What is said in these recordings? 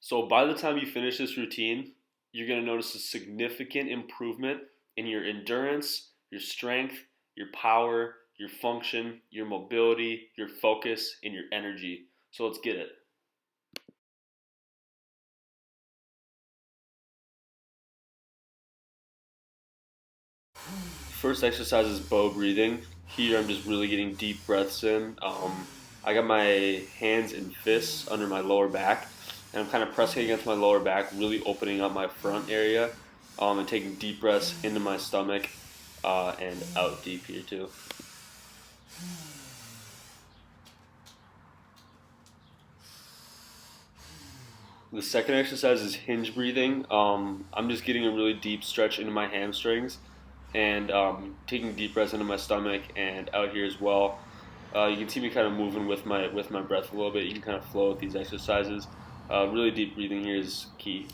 So by the time you finish this routine, you're going to notice a significant improvement in your endurance, your strength, your power, your function, your mobility, your focus, and your energy. So let's get it. First exercise is bow breathing. Here I'm just really getting deep breaths in. I got my hands and fists under my lower back, and I'm kind of pressing against my lower back, really opening up my front area, and taking deep breaths into my stomach and out deep here too. The second exercise is hinge breathing. I'm just getting a really deep stretch into my hamstrings and taking deep breaths into my stomach and out here as well. You can see me kind of moving with my breath a little bit. You can kind of flow with these exercises. Really deep breathing here is key.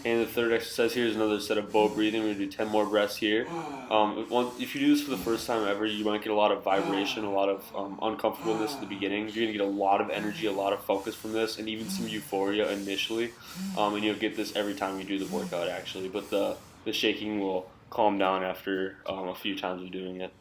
And the third exercise here is another set of bow breathing. We're gonna do 10 more breaths here. If you do this for the first time ever, you might get a lot of vibration, a lot of uncomfortableness at the beginning. You're gonna get a lot of energy, a lot of focus from this, and even some euphoria initially. And you'll get this every time you do the workout actually. But the shaking will calm down after a few times of doing it.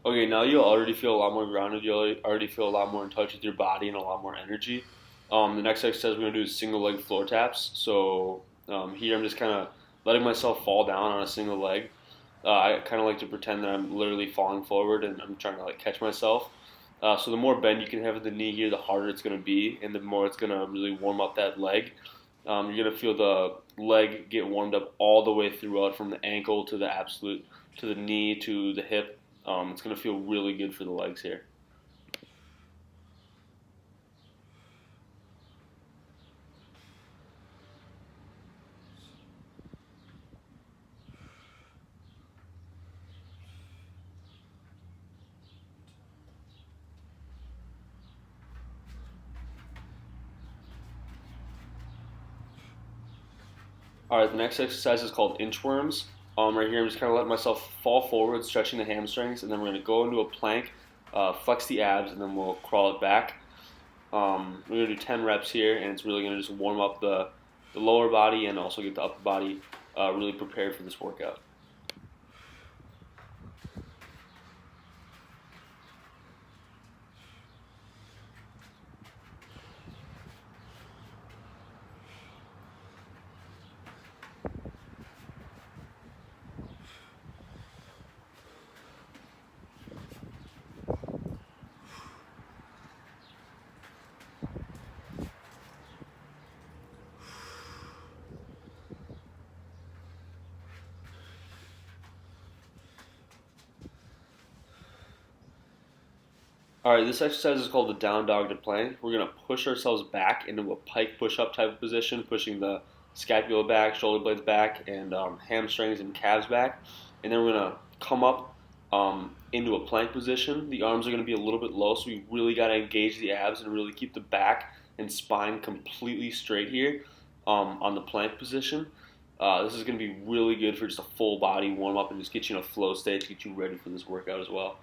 Okay, now you already feel a lot more grounded. You already feel a lot more in touch with your body and a lot more energy. The next exercise we're gonna do is single leg floor taps. So here I'm just kind of letting myself fall down on a single leg. I kind of like to pretend that I'm literally falling forward and I'm trying to like catch myself. So the more bend you can have at the knee here, the harder it's gonna be, and the more it's gonna really warm up that leg. You're gonna feel the leg get warmed up all the way throughout, from the ankle to the knee to the hip. It's going to feel really good for the legs here. All right, the next exercise is called inchworms. Right here, I'm just kind of letting myself fall forward, stretching the hamstrings, and then we're going to go into a plank, flex the abs, and then we'll crawl it back. We're going to do 10 reps here, and it's really going to just warm up the lower body and also get the upper body really prepared for this workout. All right, this exercise is called the down dog to plank. We're going to push ourselves back into a pike push-up type of position, pushing the scapula back, shoulder blades back, and hamstrings and calves back. And then we're going to come up into a plank position. The arms are going to be a little bit low, so we really got to engage the abs and really keep the back and spine completely straight here on the plank position. This is going to be really good for just a full body warm up and just get you in a flow state to get you ready for this workout as well.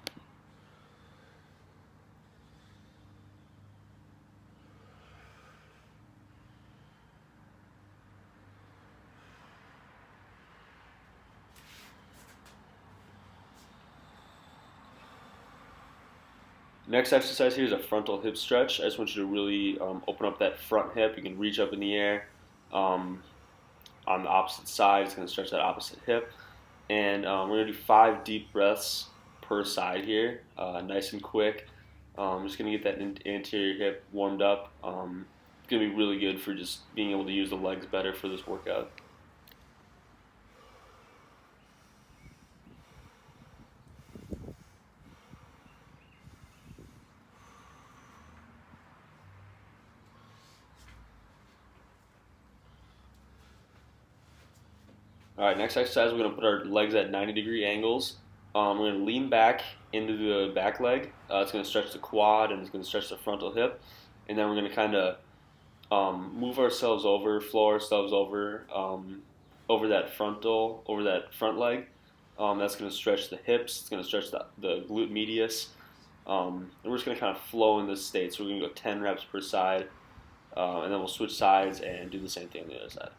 Next exercise here is a frontal hip stretch. I just want you to really open up that front hip. You can reach up in the air. Um, on the opposite side, it's going to stretch that opposite hip. And we're going to do 5 deep breaths per side here, nice and quick. I'm just going to get that anterior hip warmed up. It's going to be really good for just being able to use the legs better for this workout. All right, next exercise, we're going to put our legs at 90-degree angles. We're going to lean back into the back leg. It's going to stretch the quad and it's going to stretch the frontal hip. And then we're going to kind of move ourselves over, flow ourselves over over that front leg. That's going to stretch the hips. It's going to stretch the glute medius. And we're just going to kind of flow in this state. So we're going to go 10 reps per side, and then we'll switch sides and do the same thing on the other side.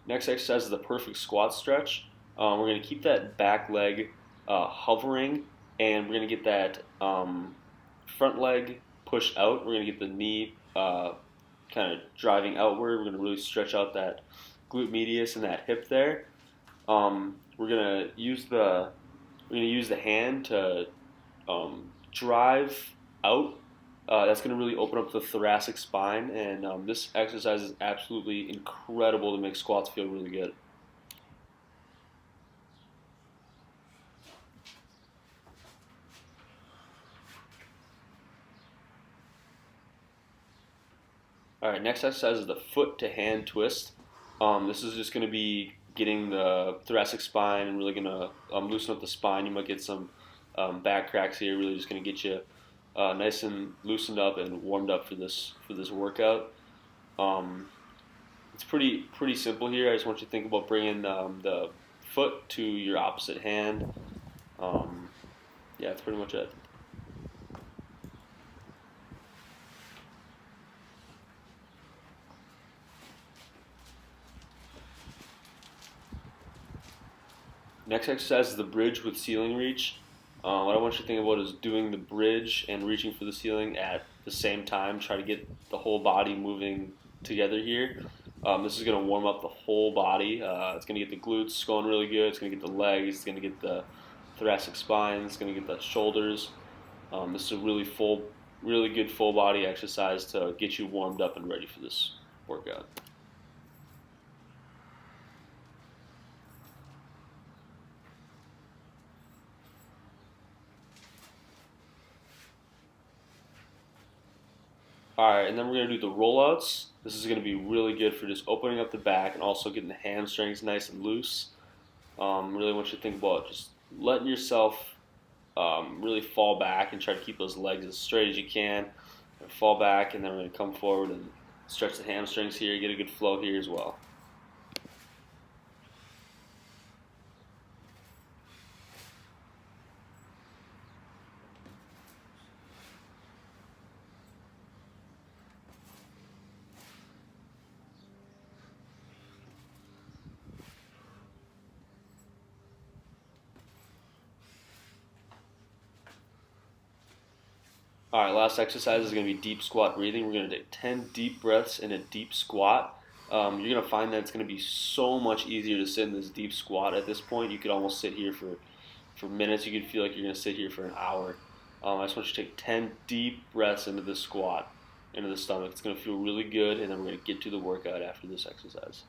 Next exercise is the perfect squat stretch. We're going to keep that back leg hovering, and we're going to get that front leg pushed out. We're going to get the knee kind of driving outward. We're going to really stretch out that glute medius and that hip there. We're going to use the hand to drive out. That's going to really open up the thoracic spine, and this exercise is absolutely incredible to make squats feel really good. All right, next exercise is the foot to hand twist. This is just going to be getting the thoracic spine and really going to loosen up the spine. You might get some back cracks here. Really, just going to get you nice and loosened up and warmed up for this workout. It's pretty simple here. I just want you to think about bringing the foot to your opposite hand. Yeah, that's pretty much it. Next exercise is the bridge with ceiling reach. What I want you to think about is doing the bridge and reaching for the ceiling at the same time. Try to get the whole body moving together here. This is going to warm up the whole body. It's going to get the glutes going really good. It's going to get the legs. It's going to get the thoracic spine. It's going to get the shoulders. This is a really good full body exercise to get you warmed up and ready for this workout. Alright, and then we're going to do the rollouts. This is going to be really good for just opening up the back and also getting the hamstrings nice and loose. Really want you to think about just letting yourself really fall back and try to keep those legs as straight as you can. Fall back, and then we're going to come forward and stretch the hamstrings here, get a good flow here as well. All right, last exercise is going to be deep squat breathing. We're going to take 10 deep breaths in a deep squat. You're going to find that it's going to be so much easier to sit in this deep squat at this point. You could almost sit here for minutes. You could feel like you're going to sit here for an hour. I just want you to take 10 deep breaths into this squat, into the stomach. It's going to feel really good, and then we're going to get to the workout after this exercise.